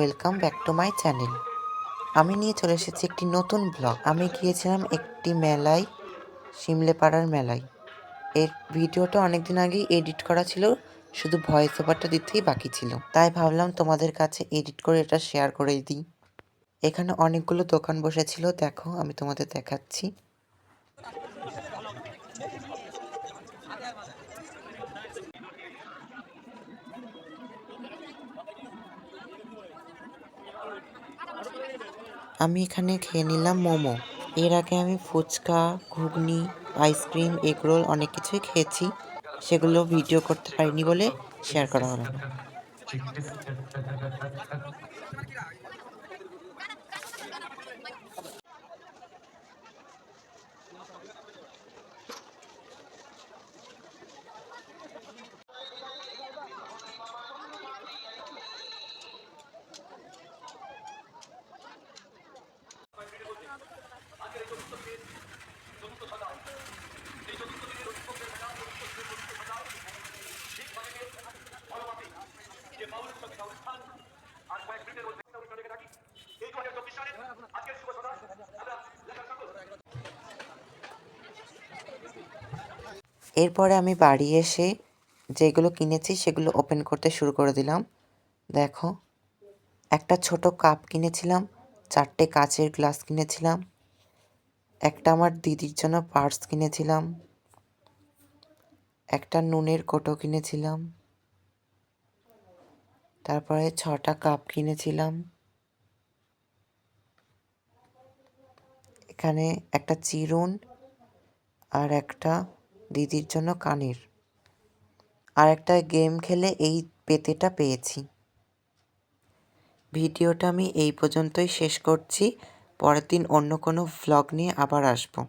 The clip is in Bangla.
Welcome back to my channel. আমি নিয়ে চলে এসেছি একটি নতুন ব্লগ। আমি গিয়েছিলাম একটি মেলায়, শিমলেপাড়ার মেলায়। এর ভিডিওটা অনেকদিন আগেই এডিট করা ছিল, শুধু ভয়েস ওভারটা দিতেই বাকি ছিল। তাই ভাবলাম তোমাদের কাছে এডিট করে এটা শেয়ার করে দিই। এখানে অনেকগুলো দোকান বসেছিল, দেখো আমি তোমাদের দেখাচ্ছি। আমি এখানে খেয়ে নিলাম মোমো। এর আগে আমি ফুচকা, ঘুগনি, আইসক্রিম, এগরোল অনেক কিছুই খেয়েছি, সেগুলো ভিডিও করতে পারিনি বলে শেয়ার করা হলো না। এরপরে আমি বাড়ি এসে যেগুলো কিনেছি সেগুলো ওপেন করতে শুরু করে দিলাম। দেখো, একটা ছোট কাপ কিনেছিলাম, 4টে কাচের গ্লাস কিনেছিলাম, একটা আমার দিদির জন্য পার্স কিনেছিলাম, একটা নুনের কৌটো কিনেছিলাম, তারপরে 6টা কাপ কিনেছিলাম, এখানে একটা চিরুন আর একটা দিদির জন্য কানের, আর একটা গেম খেলে এই পেতেটা পেয়েছি। ভিডিওটা আমি এই পর্যন্তই শেষ করছি। পরের দিন অন্য কোনো ভ্লগ নিয়ে আবার আসবো।